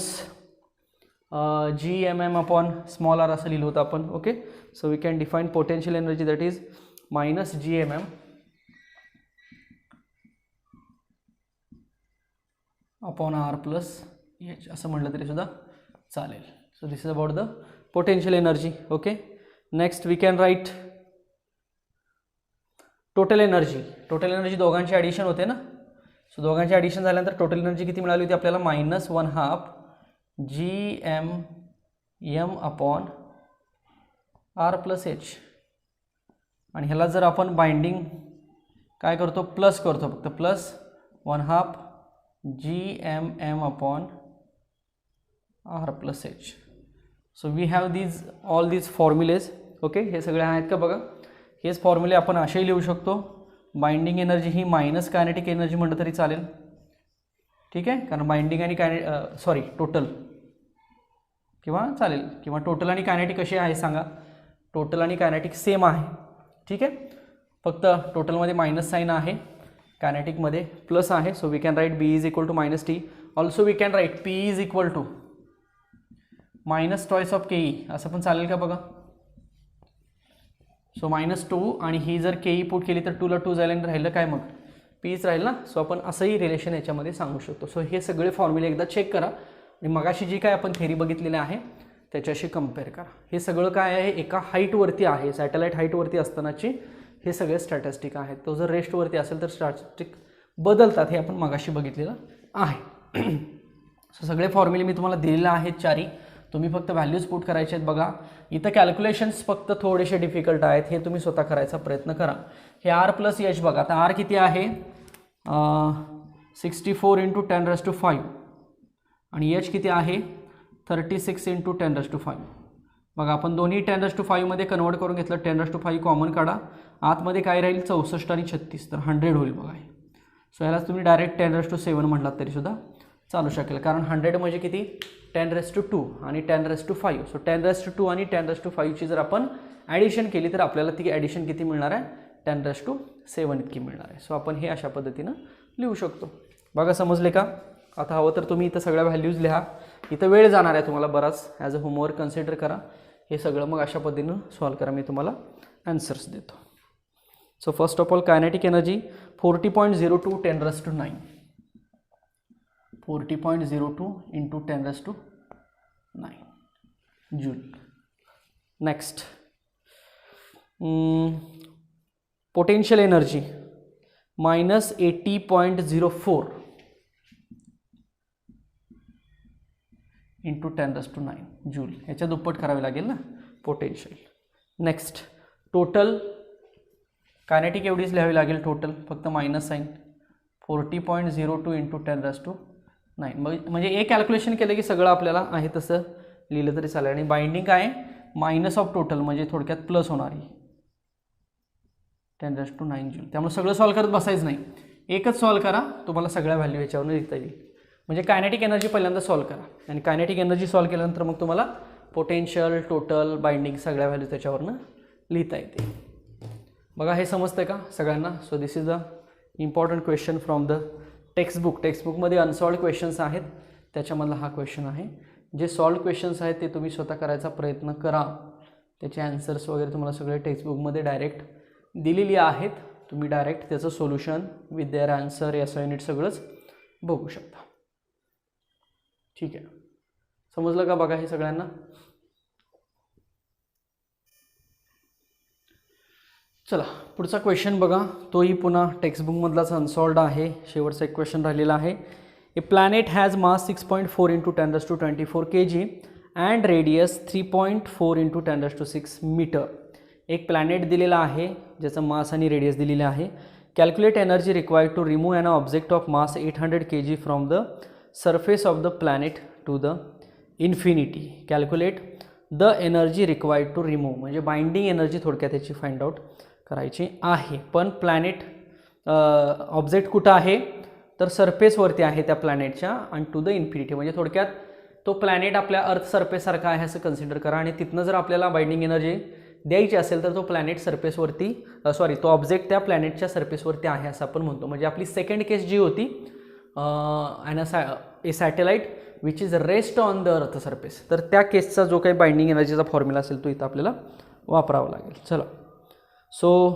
असं लिहिलं होतं आपण. Okay, so we can define potential energy that is -gmm/r + h असं म्हटलं तरी सुद्धा चालेल. So this is about the potential energy. Okay, next we can write total energy. Total energy दोघांची ॲडिशन होते ना. सो दोघांची ॲडिशन झाल्यानंतर टोटल एनर्जी किती मिळाली होती आपल्याला? -1/2 gmm/r + h. आणि ह्याला जर आपण बाइंडिंग काय करतो? प्लस करतो फक्त, +1/2 gmm/r + h. So we have all these formulas. Okay, हे सगळे आहेत का बघा. हेच फॉर्म्युले आपण असेही लिहू शकतो. बाइंडिंग एनर्जी ही मायनस कायनेटिक एनर्जी म्हटलं तरी चालेल. ठीक आहे, कारण बाइंडिंग आणि टोटल किंवा चालेल, किंवा टोटल आणि कायनेटिक कशी आहे सांगा? टोटल आणि कायनेटिक सेम आहे. ठीक आहे, फक्त टोटलमध्ये मायनस साईन आहे, कायनेटिकमध्ये प्लस आहे. So we can write B is equal to -T. Also we can write P is equal to -2 KE असं पण चालेल का बघा. सो -2 आणि ही जर KE पुट केली तर 2 ला 2 जायला राहिलं काय? मग Pच राहील ना. सो आपण असंही रिलेशन याच्यामध्ये सांगू शकतो. सो हे सगळे फॉर्म्युले एकदा चेक करा आणि मगाशी जी काय आपण थेरी बघितलेली आहे त्याच्याशी कम्पेअर करा. हे सगळं काय आहे? एका हाईटवरती आहे, सॅटेलाईट हाईटवरती असतानाची हे सगळे स्टॅटिस्टिक आहेत. तो जर रेस्टवरती असेल तर स्टॅटिस्टिक बदलतात, हे आपण मगाशी बघितलेलं आहे. सो सगळे फॉर्म्युले मी तुम्हाला दिलेले आहेत चारी. तुम्ही फक्त व्हॅल्यूज पुट करायचे आहेत बघा. इथं कॅल्क्युलेशन्स फक्त थोडेसे डिफिकल्ट आहेत, हे तुम्ही स्वतः करायचा प्रयत्न करा. हे r + h बघा. आता r किती आहे? 64 × 10⁵ आणि h किती आहे? 36 × 10⁵. बघा आपण दोन्ही 10⁵ मध्ये कन्वर्ट करून घेतलं. 10⁵ कॉमन काढा, आतमध्ये काय राहील? 64 आणि 36, तर 100 होईल बघा. सो यालाच तुम्ही डायरेक्ट 10⁻⁷ म्हटलात तरीसुद्धा चालू शकेल, कारण 100 म्हणजे किती? 10⁻² आणि 10⁻⁵. सो 10⁻² आणि 10⁻⁵ ची जर आपण ॲडिशन केली तर आपल्याला ती ॲडिशन किती मिळणार आहे? 10⁻⁷ इतकी मिळणार आहे. सो आपण हे अशा पद्धतीनं लिहू शकतो. बघा समजले का? आता हवं तर तुम्ही इथं सगळ्या व्हॅल्यूज लिहा. इथं वेळ जाणार आहे तुम्हाला बराच, ॲज अ होमवर्क कन्सिडर करा हे सगळं. मग अशा पद्धतीनं सॉल्व करा, मी तुम्हाला आन्सर्स देतो. So first of all kinetic energy 40.02 10⁹ 40.02 × 10⁹ joule. Next potential energy -80.04 × 10⁹ joule. याच्या दुप्पट करावे लागेल ना पोटेन्शियल. नेक्स्ट टोटल कायनेटिक एवढीच लिहावी लागेल टोटल, फक्त मायनस साईन. 40.02 × 10⁹ म्हणजे एक कॅल्क्युलेशन केलं की सगळं आपल्याला आहे तसं लिहिलं तरी चालेल. आणि बाइंडिंग काय? मायनस ऑफ टोटल म्हणजे थोडक्यात प्लस होणारी 10⁹ जूल. त्यामुळे सगळं सॉल्व करत बसायचं नाही, एकच सॉल्व करा, तुम्हाला सगळ्या व्हॅल्यू याच्यावरून लिहिता येईल. म्हणजे कायनेटिक एनर्जी पहिल्यांदा सॉल्व करा आणि कायनेटिक एनर्जी सॉल्व केल्यानंतर मग तुम्हाला पोटेन्शियल, टोटल, बाइंडिंग सगळ्या व्हॅल्यू त्याच्यावरून लिहिता येते. बघा हे समजतं का सगळ्यांना? So this is the important question from the textbook. टेक्स्टबुकमध्ये अनसॉल्ड क्वेश्चन्स आहेत, त्याच्यामधला हा क्वेश्चन आहे. जे सॉल्ड क्वेश्चन्स आहेत ते तुम्ही स्वतः करायचा प्रयत्न करा. त्याचे आन्सर्स वगैरे तुम्हाला सगळे टेक्स्टबुकमध्ये डायरेक्ट दिलेली आहेत. तुम्ही डायरेक्ट त्याचं solution with their answer, SI unit सगळंच बघू शकता. ठीक आहे, समजलं का? बघा हे सगळ्यांना. चला पुढचा क्वेश्चन बघा, तोही पुन्हा टेक्स्टबुकमधलाच अनसॉल्ड आहे. शेवटचा एक क्वेश्चन राहिलेला आहे. A planet has mass 6.4 × 10⁻24 kg and radius 3.4 × 10⁻6 metre. एक प्लॅनेट दिलेला आहे ज्याचं मास आणि रेडियस दिलेलं आहे. Calculate energy required to remove an object of mass 800 kg from the surface of the planet to the infinity. Calculate the energy required to remove. म्हणजे बाइंडिंग एनर्जी थोडक्यात त्याची फाइंड आउट करायची आहे. पण प्लॅनेट ऑब्जेक्ट कुठं आहे तर सरफेसवरती आहे त्या प्लॅनेटच्या आणि टू द इन्फिनिटी. म्हणजे थोडक्यात तो प्लॅनेट आपल्या अर्थ सरफेससारखा आहे असं कन्सिडर करा आणि तिथनं जर आपल्याला बाइंडिंग एनर्जी द्यायची असेल तर तो प्लॅनेट सरफेसवरती तो ऑब्जेक्ट त्या प्लॅनेटच्या सरफेसवरती आहे असं आपण म्हणतो. म्हणजे आपली सेकंड केस जी होती a satellite which is rest on the earth surface, तर त्या केसचा जो काही बाइंडिंग एनर्जीचा फॉर्म्युला असेल तो इथं आपल्याला वापरावा लागेल. चला सो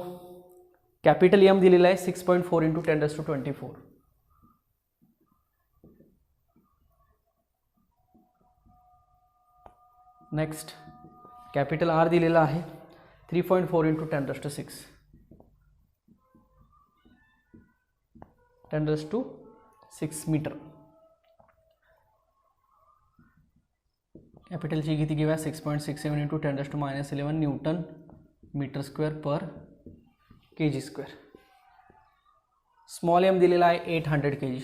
कॅपिटल एम दिलेला आहे 6.4 × 10⁻24. नेक्स्ट कॅपिटल आर दिलेला आहे 3.4 × 10⁻6 10⁻6 मीटर. कॅपिटल जी किती घेऊया 6.67 × 10⁻11 newton metre square per kg square. Small M दिलेला आहे 800 kg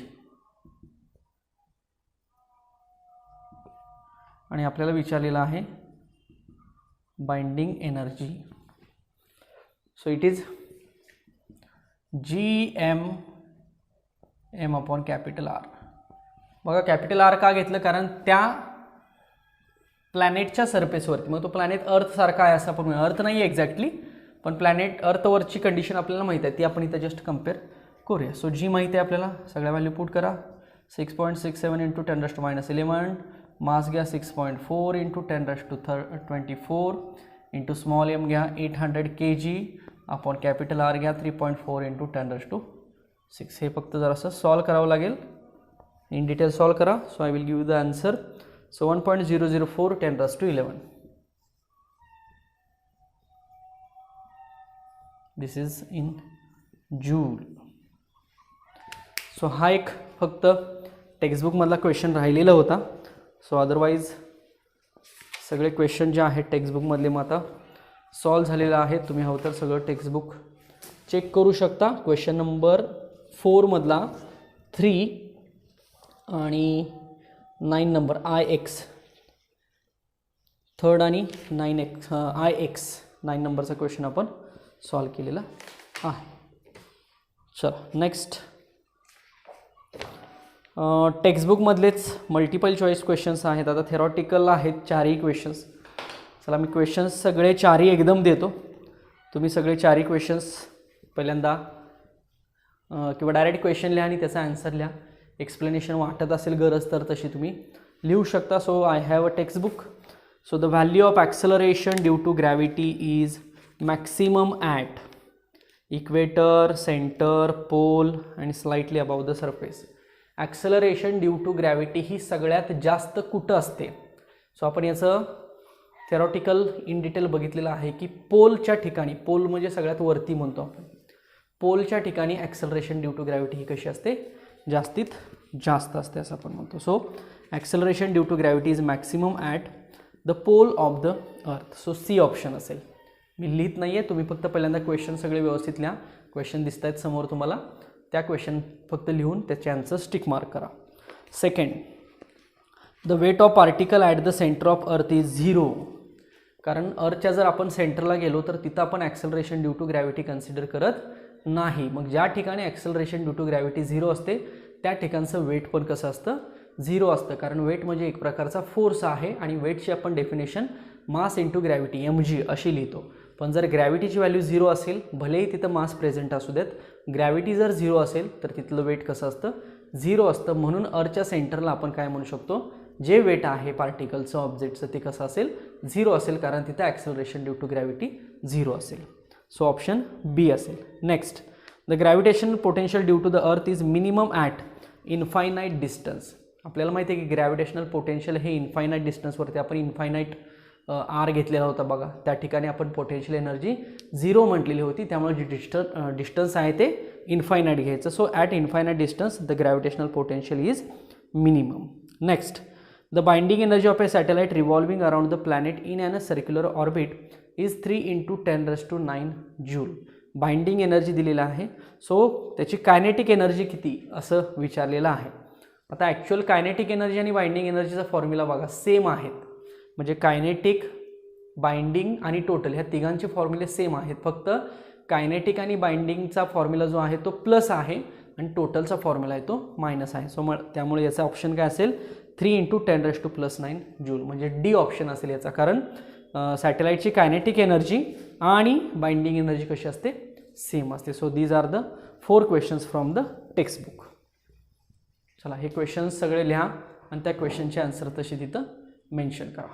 आणि आपल्याला विचारलेला आहे binding energy. So it is GM upon capital R. बघा कॅपिटल आर का घेतलं कारण त्या प्लॅनेटच्या सरफेसवरती, मग तो प्लॅनेट अर्थसारखा आहे असं आपण म्हणू. अर्थ नाही आहे एक्झॅक्टली पण प्लॅनेट अर्थवरची कंडिशन आपल्याला माहीत आहे ती आपण इथं जस्ट कम्पेअर करूया. सो जी माहिती आहे आपल्याला सगळ्या व्हॅल्यू पुट करा. 6.67 × 10⁻11 मास घ्या 6.4 × 10⁻24 इंटू स्मॉल एम घ्या 800 kg अपॉन कॅपिटल आर घ्या 3.4 × 10⁻6. हे फक्त जरासं सॉल्व करावं लागेल, इन डिटेल सॉल्व करा. So I will give the answer. So 1.004 10⁻11. This is in joule. So हा एक फक्त टेक्स्टबुकमधला क्वेश्चन राहिलेला होता. सो अदरवाईज सगळे क्वेश्चन जे आहेत टेक्स्टबुकमधले मग आता सॉल्व झालेलं आहे. तुम्ही हवं तर सगळं टेक्स्टबुक चेक करू शकता. क्वेश्चन नंबर 4 मधला 3 आणि 9 नंबर IX, थर्ड आणि 9X IX 9 नंबरचा क्वेश्चन आपण सॉल्व केलेला आहे. चला नेक्स्ट टेक्स्टबुकमधलेच मल्टिपल चॉईस क्वेश्चन्स आहेत. आता थेरॉटिकल आहेत चारही क्वेश्चन्स. चला मी क्वेश्चन्स सगळे चारही एकदम देतो. तुम्ही सगळे चारही क्वेश्चन्स पहिल्यांदा किंवा डायरेक्ट क्वेश्चन लिहा आणि त्याचा आन्सर लिहा. एक्सप्लेनेशन वाटत असेल गरज तर तशी तुम्ही लिहू शकता. So I have a textbook. So the value of acceleration due to gravity is maximum at equator, centre, pole आणि slightly above the surface. Acceleration due to gravity ही सगळ्यात जास्त कुठं असते. सो आपण याचं थेरॉटिकल इन डिटेल बघितलेलं आहे की पोलच्या ठिकाणी, पोल म्हणजे सगळ्यात वरती म्हणतो आपण, पोलच्या ठिकाणी ॲक्सलरेशन ड्यू टू ग्रॅव्हिटी ही कशी असते, जास्तीत जास्त असते असं आपण म्हणतो. So acceleration due to gravity is maximum at the pole of the earth. So C option असेल. मी लिहित नाही आहे, तुम्ही फक्त पहिल्यांदा क्वेश्चन सगळे व्यवस्थित लिहा. क्वेश्चन दिसत आहेत समोर तुम्हाला, त्या क्वेश्चन फक्त लिहून त्याचे आन्सर स्टिक मार्क करा. Second, the weight of particle at the centre of earth is 0. कारण अर्थच्या जर आपण सेंटरला गेलो तर तिथं आपण acceleration due to gravity consider करत नाही. मग ज्या ठिकाणी ॲक्सलरेशन ड्यू टू ग्रॅव्हिटी 0 असते त्या ठिकाणचं वेट पण कसं असतं, 0 असतं. कारण वेट म्हणजे एक प्रकारचा फोर्स आहे आणि वेटची आपण definition mass into gravity mg अशी लिहितो. पण जर ग्रॅव्हिटीची व्हॅल्यू 0 असेल, भलेही तिथं मास प्रेझेंट असू देत, ग्रॅव्हिटी जर 0 असेल तर तिथलं वेट कसं असतं, 0 असतं. म्हणून अर्थच्या सेंटरला आपण काय म्हणू शकतो, जे वेट आहे पार्टिकलचं ऑब्जेक्टचं ते कसं असेल, 0 असेल. कारण तिथं ॲक्सलरेशन ड्यू टू ग्रॅव्हिटी 0 असेल. सो ऑप्शन बी असेल. Next, the gravitational potential due to the earth is minimum at infinite distance. आपल्याला माहिती आहे की ग्रॅव्हिटेशनल पोटेन्शियल हे इन्फायनाईट डिस्टन्सवरती, आपण इन्फायनाईट आर घेतलेला होता बघा, त्या ठिकाणी आपण पोटेन्शियल एनर्जी 0 म्हटलेली होती, त्यामुळे जे डिस्टन्स आहे ते इन्फायनाईट घ्यायचं. So at infinite distance the gravitational potential is minimum. Next, the binding energy of a satellite revolving around the planet in an circular orbit is 3 × 10⁹ joule. Binding energy दिलेला आहे, सो त्याची कायनेटिक एनर्जी किती असं विचारलेलं आहे. आता ॲक्च्युअल कायनेटिक एनर्जी आणि बाइंडिंग एनर्जीचा फॉर्म्युला बघा सेम आहेत, म्हणजे कायनेटिक, बाइंडिंग आणि टोटल ह्या तिघांचे फॉर्म्युले सेम आहेत, फक्त कायनेटिक आणि बाइंडिंगचा फॉर्म्युला जो आहे तो प्लस आहे आणि टोटलचा फॉर्म्युला आहे तो मायनस आहे. सो त्यामुळे याचा ऑप्शन काय असेल 3 × 10⁻⁹ जूल, म्हणजे डी ऑप्शन असेल याचा, कारण सॅटेलाइटची कायनेटिक एनर्जी आणि बाइंडिंग एनर्जी कशी असते, सेम असते. So these are the 4 questions from the textbook. चला हे क्वेश्चन्स सगळे लिहा आणि त्या क्वेश्चनचे आन्सर तशी तिथं मेन्शन करा.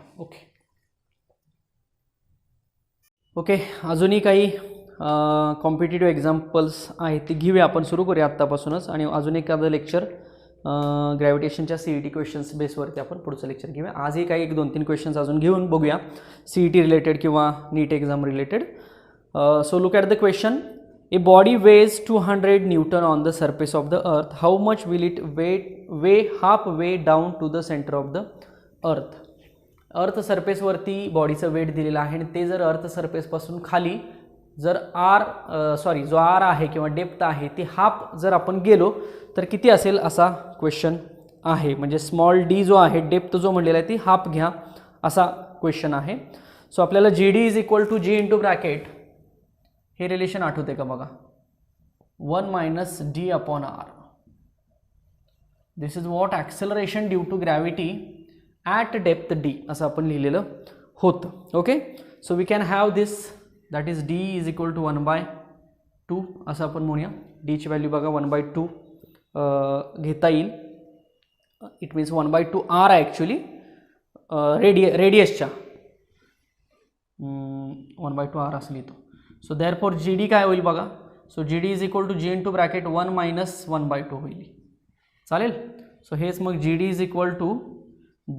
ओके, अजूनही काही कॉम्पिटिटिव्ह एक्झाम्पल्स आहेत ते घेऊया आपण, सुरू करूया आत्तापासूनच, आणि अजून एखादं लेक्चर ग्रॅव्हिटेशनच्या CET क्वेश्चन्स बेसवरती आपण पुढचं लेक्चर घेऊया. आजही काही 1-2-3 क्वेश्चन्स अजून घेऊन बघूया CET रिलेटेड किंवा NEET exam related. So look at the question. A body weighs 200 Newton on the surface of the earth. How much will it weigh halfway down to the center of the earth? अर्थ सरफेसवरती बॉडीचं वेट दिलेलं आहे आणि ते जर अर्थ सरफेसपासून खाली जर जो आर आहे किंवा डेप्थ आहे ती हाफ जर आपण गेलो तर किती असेल असा क्वेश्चन आहे. म्हणजे स्मॉल डी जो आहे, डेप्थ जो म्हणलेला आहे ती हाफ घ्या असा क्वेश्चन आहे. सो आपल्याला GD = G × ब्रॅकेट हे रिलेशन आठवते का बघा, 1 - d/r. This is what acceleration due to gravity at depth d असं आपण लिहिलेलं होतं. Okay, so we can have this, that is d = 1/2 असं आपण म्हणूया. डीची व्हॅल्यू बघा 1/2 घेता येईल. इट मीन्स 1/2 r आहे ॲक्च्युली रेडियसच्या, 1/2 r असं लिहितो. सो देअरफॉर GD काय होईल बघा, सो GD = G × ब्रॅकेट 1 - 1/2 होईल. चालेल. सो हेच मग GD =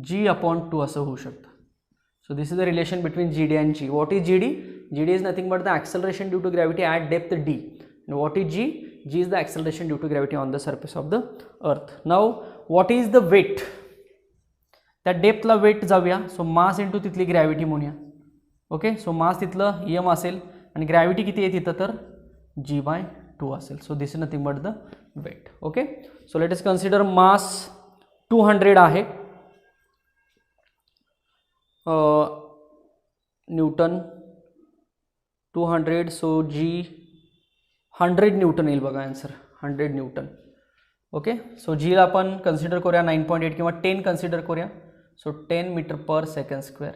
G/2 असं होऊ शकतं. So this is the relation between GD and G. What is GD? GD is nothing but the acceleration due to gravity at depth D. And what is G? G is the acceleration due to gravity on the surface of the earth. Now what is the weight? त्या डेप्थला वेट जाऊया. सो मास इंटू तिथली ग्रॅव्हिटी म्हणूया. ओके, सो मास तिथलं m असेल आणि ग्रॅव्हिटी किती आहे तिथं तर G/2 असेल. So this is nothing but the weight. Okay, so let us consider mass 200 आहे, न्यूटन 200. सो G 100 न्यूटन येईल बघा आन्सर, 100 न्यूटन. ओके, सो जीला आपण कन्सिडर करूया 9.8 किंवा 10 कन्सिडर करूया. So 10 m/s².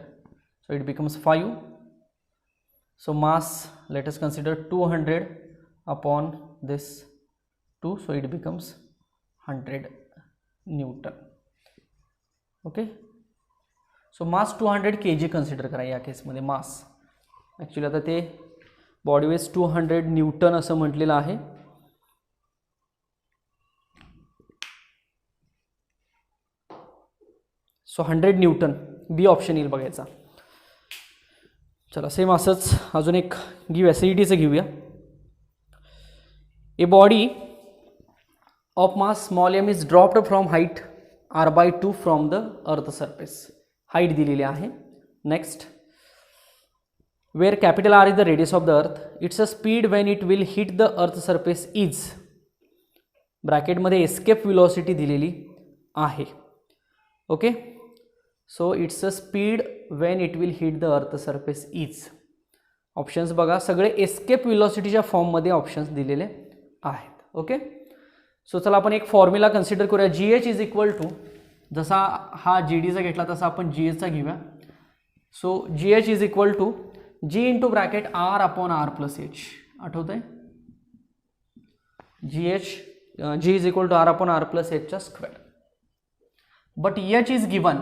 So it becomes 5. So mass late us consider 200 upon this 2. So it becomes 100 Newton. Okay, so mass 200 kg consider करा या केसमध्ये. मास ॲक्च्युली आता ते बॉडी वेट 200 न्यूटन असं म्हटलेलं आहे. सो 100 न्यूटन बी ऑप्शन येईल बघायचा. चला सेम असंच अजून एक घेऊया, CETचं घेऊया. A body of mass small m is dropped from height r/2 from the earth surface. Height दिलेली आहे. Next, where capital R is the radius of the earth, its a speed when it will hit the earth surface is, ब्रॅकेटमध्ये एस्केप वेलोसिटी दिलेली आहे. Okay, so it's a speed when it will hit the earth surface is. Options बघा, सगळे एस्केप वेलोसिटीच्या फॉर्ममध्ये ऑप्शन्स दिलेले आहेत. ओके, सो चला आपण एक फॉर्म्युला कन्सिडर करूया. GH = जसा हा GDचा घेतला तसा आपण GHचा घेऊया. So GH = G × bracket r/r+h. आठवत आहे G = r/r+h². But H is given.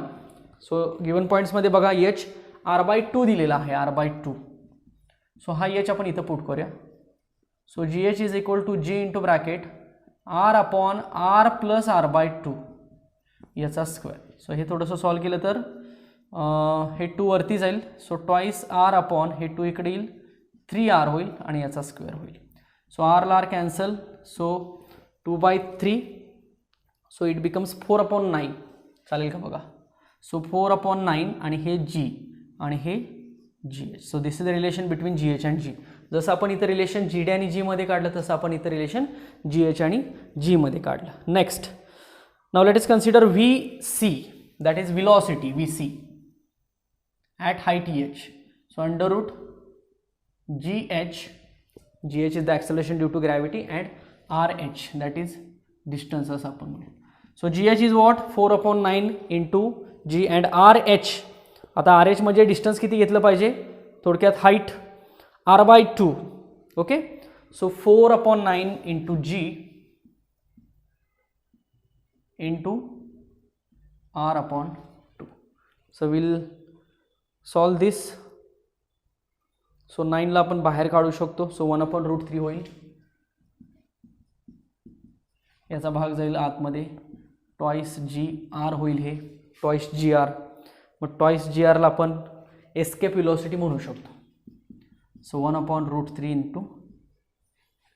So given पॉईंट्समध्ये बघा H r/2 दिलेला आहे, r/2. सो हा H आपण इथं पुट करूया. So GH = G × bracket r/r+r/2 याचा स्क्वेअर. सो हे थोडंसं सॉल्व केलं तर हे 2 वरती जाईल, सो ट्वाईस आर अपॉन हे 2 इकडे येईल, 3r होईल आणि याचा स्क्वेअर होईल. So R cancel, so 2/3, so it becomes 4/9. चालेल का बघा. सो 4/9 आणि हे g आणि हे gh. So this is the relation between gh and g. जसं आपण इथं रिलेशन gd आणि g मध्ये काढलं तसं आपण इथं रिलेशन gh आणि g मध्ये काढलं. Next, now let us consider vc, that is velocity vc at height h. So under root gh is the acceleration due to gravity and rh, that is distance असं आपण म्हणू. So gh is what? 4/9 into g and rh. आता rh म्हणजे डिस्टन्स किती घेतलं पाहिजे, थोडक्यात height r/2. Okay, so 4/9 into g into r/2. So we'll solve this. So 9 ला आपण बाहेर काढू शकतो, सो 1/√3 होईल. याचा भाग जाईल आतमध्ये, ट्वाईस जी आर होईल, हे ट्वाईस जी आर. मग ट्वाईस जी आरला आपण एस्केप व्हेलॉसिटी म्हणू शकतो. So 1/√3 into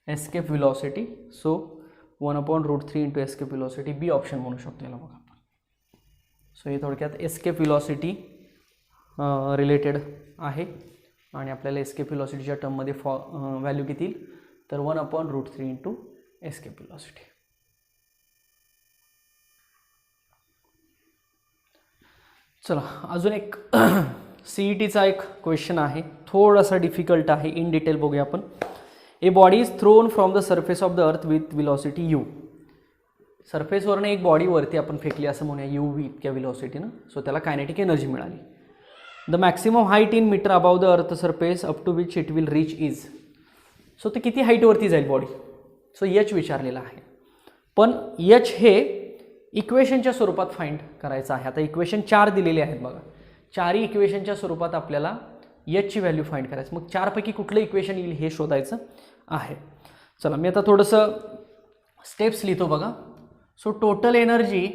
escape velocity. So 1/√3 into escape velocity, B option म्हणू शकतो याला बघा आपण. सो हे थोडक्यात एस्केप व्हेलॉसिटी रिलेटेड आहे आणि आपल्याला एस्केप व्हेलॉसिटीच्या टर्ममध्ये व्हॅल्यू किती येईल, तर 1/√3 इंटू एस्केप व्हेलॉसिटी. चला अजून एक CETचा एक क्वेश्चन आहे, थोडासा डिफिकल्ट आहे, इन डिटेल बघूया आपण. A body is thrown from the surface of the earth with velocity u. सरफेसवरनं एक बॉडी वरती आपण फेकली असं म्हणूया u इतक्या व्हेलॉसिटीनं. सो त्याला कायनेटिक एनर्जी मिळाली. The maximum height in metre above the earth surface up to which it will reach is. सो ते किती हाईटवरती जाईल बॉडी, सो h विचारलेला आहे. पण h हे इक्वेशनच्या स्वरूपात फाइंड करायचं आहे. आता इक्वेशन 4 दिलेले आहेत बघा, चारही इक्वेशनच्या स्वरूपात आपल्याला h ची व्हॅल्यू फाइंड करायचं. मग 4 पैकी कुठलं इक्वेशन येईल हे शोधायचं आहे. चला मी आता थोडंसं स्टेप्स लिहितो बघा. So total energy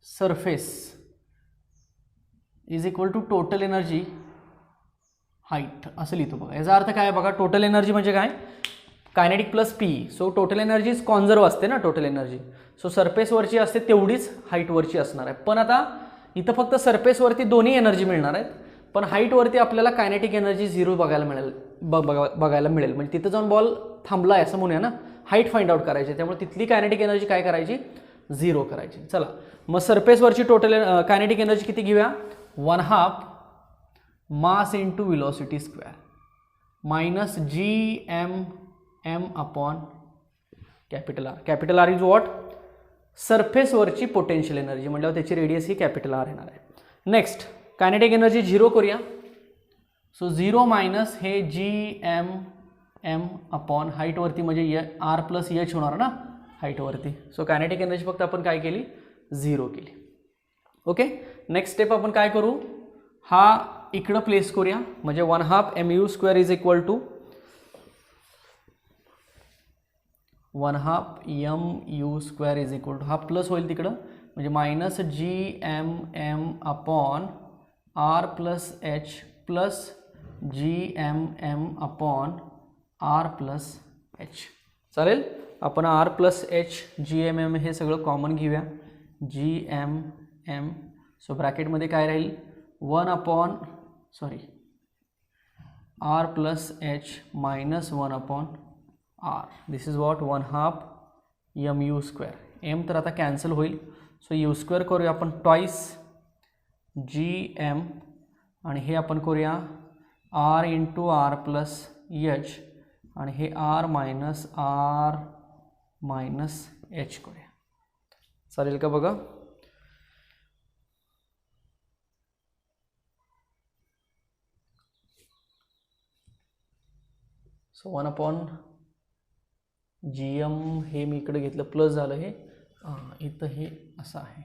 surface is equal to total energy height असं लिहितो बघा. याचा अर्थ काय आहे बघा, टोटल एनर्जी म्हणजे काय, kinetic plus P. So total energy conserve असते ना टोटल एनर्जी. सो सरफेसवरची असते तेवढीच हाईटवरची असणार आहे. पण आता इथं फक्त सरफेसवरती दोन्ही एनर्जी मिळणार आहेत, पण हाईटवरती आपल्याला कायनेटिक एनर्जी 0 बघायला मिळेल. म्हणजे तिथं जाऊन बॉल थांबला आहे असं म्हणूया ना, हाईट फाइंड आउट करायची, त्यामुळे तिथली कायनेटिक एनर्जी काय करायची, 0 करायची. चला मग सरफेसवरची टोटल कायनेटिक एनर्जी किती घेऊया, 1/2 mass into velocity square minus gm upon capital R. Capital R is what, सरफेसवरची पोटेन्शियल एनर्जी म्हटल्यावर त्याची रेडियस ही कॅपिटल आर येणार आहे. नेक्स्ट कायनेटिक एनर्जी 0 करूया. सो 0 मायनस हे gm अपॉन हाईटवरती म्हणजे r+h होणार ना हाईटवरती. सो कायनेटिक एनर्जी फक्त आपण काय केली, 0 केली. ओके, नेक्स्ट स्टेप आपण काय करू, हा इकडं प्लेस करूया. म्हणजे 1/2 mu² is equal to 1/2 mu² is equal to, हा प्लस होईल तिकडं, म्हणजे minus gm upon r+h plus gm upon r+h. चालेल, आपण r+h gmm हे सगळं कॉमन घेऊया. gmm, सो ब्रॅकेटमध्ये काय राहील, r+h minus 1/r. This is what 1/2 mu². m तर आता कॅन्सल होईल, सो u² करूया आपण ट्वाईस gm आणि हे आपण करूया r इंटू r+h आणि हे r मायनस h करूया. चालेल का बघा. सो 1/gm हे मी इकडे घेतलं, प्लस झालं, हे इथं हे असं आहे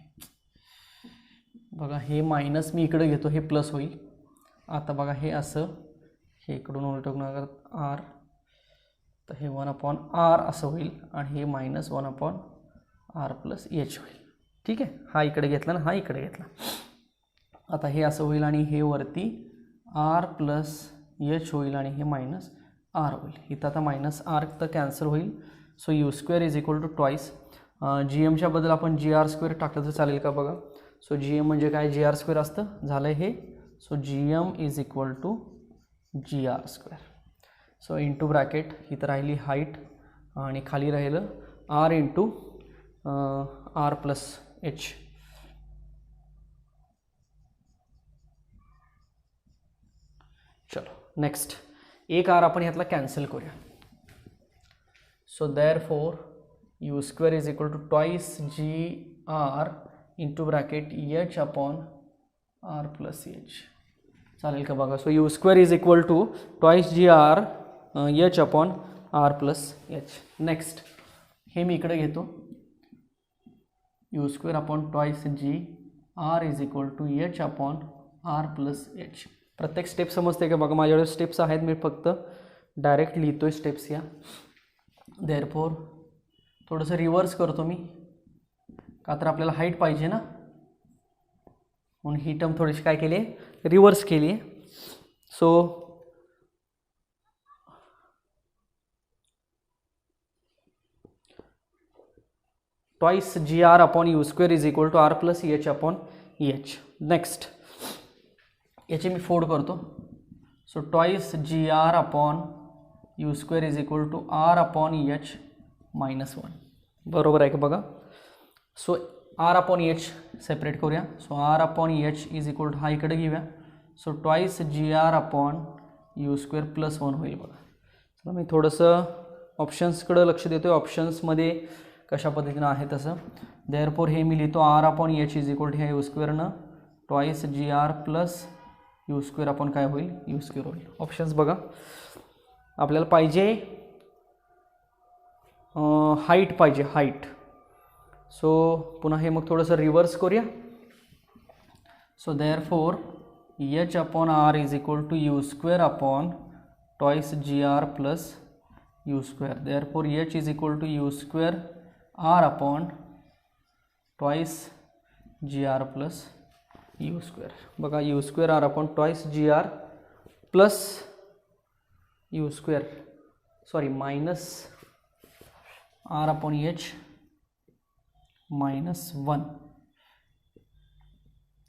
बघा, हे मायनस मी इकडे घेतो, हे प्लस होईल. आता बघा हे असं, हे इकडून उलटवणार r, तर हे 1/r असं होईल आणि हे मायनस 1/r+h होईल. ठीक आहे, हा इकडे घेतला ना, हा इकडे घेतला. आता हे असं होईल आणि हे वरती आर प्लस एच होईल आणि हे मायनस आर होईल. इथं आता मायनस आर तर कॅन्सल होईल. So you square is equal to twice G एमच्या बद्दल आपण जी आर स्क्वेअर टाकलं तर चालेल का बघा. सो जी एम म्हणजे काय, जी आर स्क्वेअर असतं, झालं हे. So G M is equal to G R square. So into bracket इथं राहिली हाईट आणि खाली राहिलं R into R plus H. चलो नेक्स्ट एक आर आपण ह्यातला कॅन्सल करूया. So therefore U square is equal to twice G R into bracket H upon R plus H. चालेल का बघा. So you square is equal to twice G R H upon R plus H. Next हे मी इकडे घेतो. U square upon twice G R is equal to H upon R plus H. प्रत्येक स्टेप समजते का बघा. माझ्याकडे स्टेप्स आहेत, मी फक्त डायरेक्ट लिहितो आहे स्टेप्स या. देअरफोर थोडंसं रिव्हर्स करतो मी, का तर आपल्याला हाईट पाहिजे ना, म्हणून ही टर्म थोडीशी काय केली आहे, रिव्हर्स केली आहे. So twice G R upon you square is equal to R plus H upon H. Next याचे मी फोड करतो. So twice G R upon you square is equal to R upon H minus one. बरोबर आहे का बघा. So R upon H separate करूया. So R upon H is equal to हा इकडे घेऊया. So twice G R upon you square plus one होईल बघा. चला मी थोडंसं ऑप्शन्सकडं लक्ष देतो आहे, ऑप्शन्समध्ये कशा पद्धतीनं आहे तसं. देअरफोर हे मी लिहितो R upon H is equal to ह्या यू स्क्वेअरनं twice G R plus u square upon काय होईल, यू स्क्वेअर होईल. ऑप्शन्स बघा. आपल्याला पाहिजे हाईट पाहिजे, हाईट. सो पुन्हा हे मग थोडंसं रिव्हर्स करूया. So therefore H upon R is equal to you square upon twice G R plus u square. Therefore H is equal to you square R upon twice G R plus u square. बघा u square R upon twice G R plus u square, sorry minus R upon H minus one.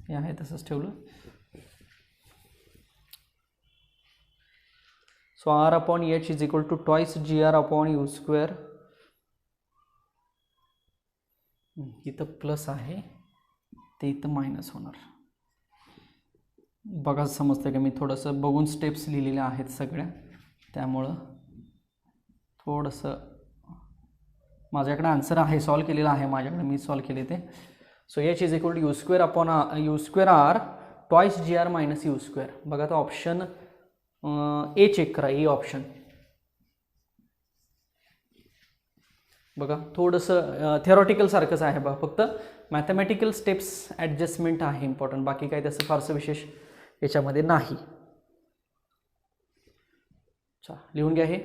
हे आहे तसंच ठेवलं. So R upon H is equal to twice G R upon you square. इथं प्लस आहे ते इथं मायनस होणार. बघा समजतं का, मी थोडंसं बघून स्टेप्स लिहिलेल्या आहेत सगळ्या, त्यामुळं थोडंसं माझ्याकडे आन्सर आहे, सॉल्व केलेलं आहे माझ्याकडे, मी सॉल्व केले ते. So H is equal to you square upon you square R twice G R minus U square. बघा आता ऑप्शन ए चेक करा, ए ऑप्शन. बघा थोडंसं थिअरॉटिकल सारखंच आहे बघा, फक्त मॅथमॅटिकल स्टेप्स ॲडजस्टमेंट आहे इम्पॉर्टंट, बाकी काही तसं फारसं विशेष याच्यामध्ये नाही. चला लिहून घ्या हे.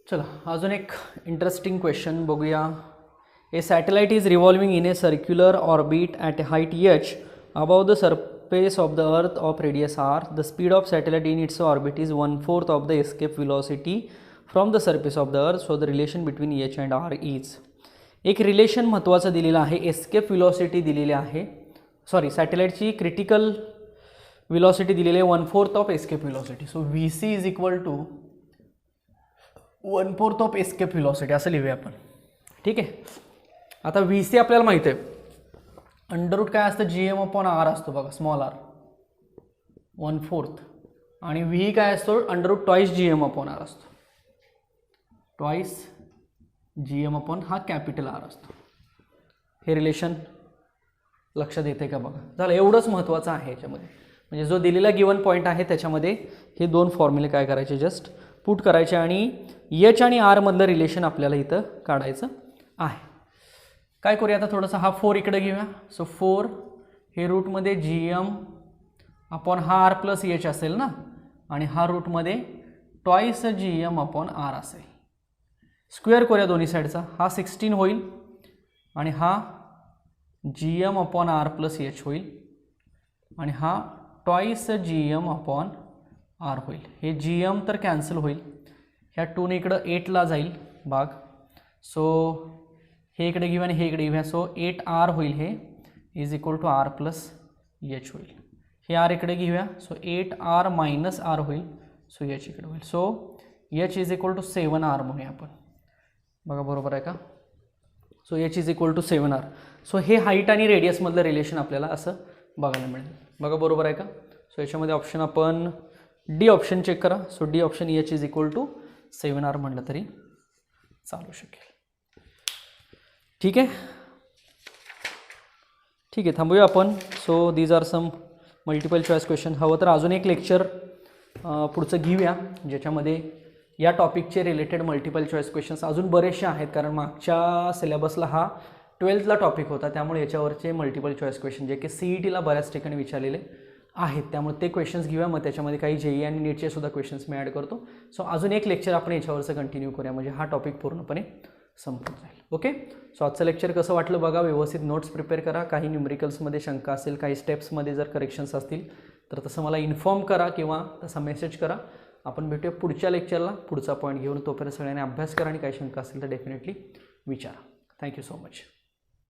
चला अजून एक इंटरेस्टिंग क्वेश्चन बघूया. A satellite is revolving in a circular orbit at a height H above the surface of the earth of radius R. The speed of satellite in its orbit is 1/4 of the escape velocity from the surface of the earth. So the relation between H and R is. एक रिलेशन महत्त्वाचं दिलेलं आहे, एस्केप वेलोसिटी दिलेली आहे, सॉरी सॅटेलाइटची क्रिटिकल वेलोसिटी दिलेली आहे 1/4 of escape velocity. So V C is equal to 1/4 of escape velocity असं लिहूया आपण. ठीक आहे. आता व्ही सी आपल्याला माहीत आहे, अंडररूट काय असतं, जी एम अपॉन आर असतो बघा, स्मॉल आर 1/4, आणि व्ही काय असतो, under root twice G M upon R असतो, ट्वाईस जी एम अपॉन हा कॅपिटल आर असतो. हे रिलेशन लक्षात येते का बघा. झालं, एवढंच महत्त्वाचं आहे याच्यामध्ये. म्हणजे जो दिलेला गिवन पॉईंट आहे त्याच्यामध्ये हे दोन फॉर्म्युले काय करायचे, जस्ट पुट करायचे आणि एच आणि आर मधलं रिलेशन आपल्याला इथं काढायचं आहे. काय करूया आता, थोडंसं हा 4 इकडे घेऊया. सो 4 हे रूटमध्ये जी एम अपॉन हा आर प्लस एच असेल ना, आणि हा रूटमध्ये twice G M upon R असेल. स्क्वेअर करूया दोन्ही साईडचा, हा 16 होईल आणि हा GM upon R plus H होईल आणि हा ट्वाईस GM अपॉन आर होईल. हे GM तर कॅन्सल होईल, ह्या 2ने इकडं 8ला जाईल भाग, सो हे इकडे घेऊया आणि हे इकडे घेऊया, सो 8R होईल, हे is equal to R plus H होईल. हे आर इकडे घेऊया, सो 8R मायनस आर होईल, सो एच इकडे होईल. So H is equal to 7R म्हणूया आपण. बघा बरोबर आहे का? So H is equal to 7R. So हे हाईट आणि रेडियसमधलं रिलेशन आपल्याला असं बघायला मिळेल. बघा बरोबर आहे का? सो याच्यामध्ये ऑप्शन आपण डी ऑप्शन चेक करा. So D option H is equal to 7R म्हटलं तरी चालू शकेल. ठीक आहे, ठीक आहे, थांबूया आपण. So these are some multiple choice question. हवं तर अजून एक लेक्चर पुढचं घेऊया ज्याच्यामध्ये या टॉपिकचे रिलेटेड मल्टिपल चॉईस क्वेश्चन्स अजून बरेचसे आहेत, कारण मागच्या सिलेबसला हा 12thला टॉपिक होता, त्यामुळे याच्यावरचे मल्टिपल चॉईस क्वेश्चन जे की CETला बऱ्याच ठिकाणी विचारलेले आहेत, त्यामुळे ते क्वेश्चन्स घेऊया. मग त्याच्यामध्ये काही JEE आणि नीटचे सुद्धा क्वेश्चन्स मी ॲड करतो. सो अजून एक लेक्चर आपण याच्यावरचं कंटिन्यू करूया, म्हणजे हा टॉपिक पूर्णपणे संपून जाईल. ओके, सो आजचं लेक्चर कसं वाटलं बघा, व्यवस्थित नोट्स प्रिपेअर करा. काही न्यूमरिकल्समध्ये शंका असेल, काही स्टेप्समध्ये जर करेक्शन्स असतील तर तसं मला इन्फॉर्म करा किंवा तसा मेसेज करा. आपण भेटूया पुढच्या लेक्चरला पुढचा पॉईंट घेऊन. तोपर्यंत सगळ्यांनी अभ्यास करा आणि काही शंका असेल तर डेफिनेटली विचारा. Thank you so much.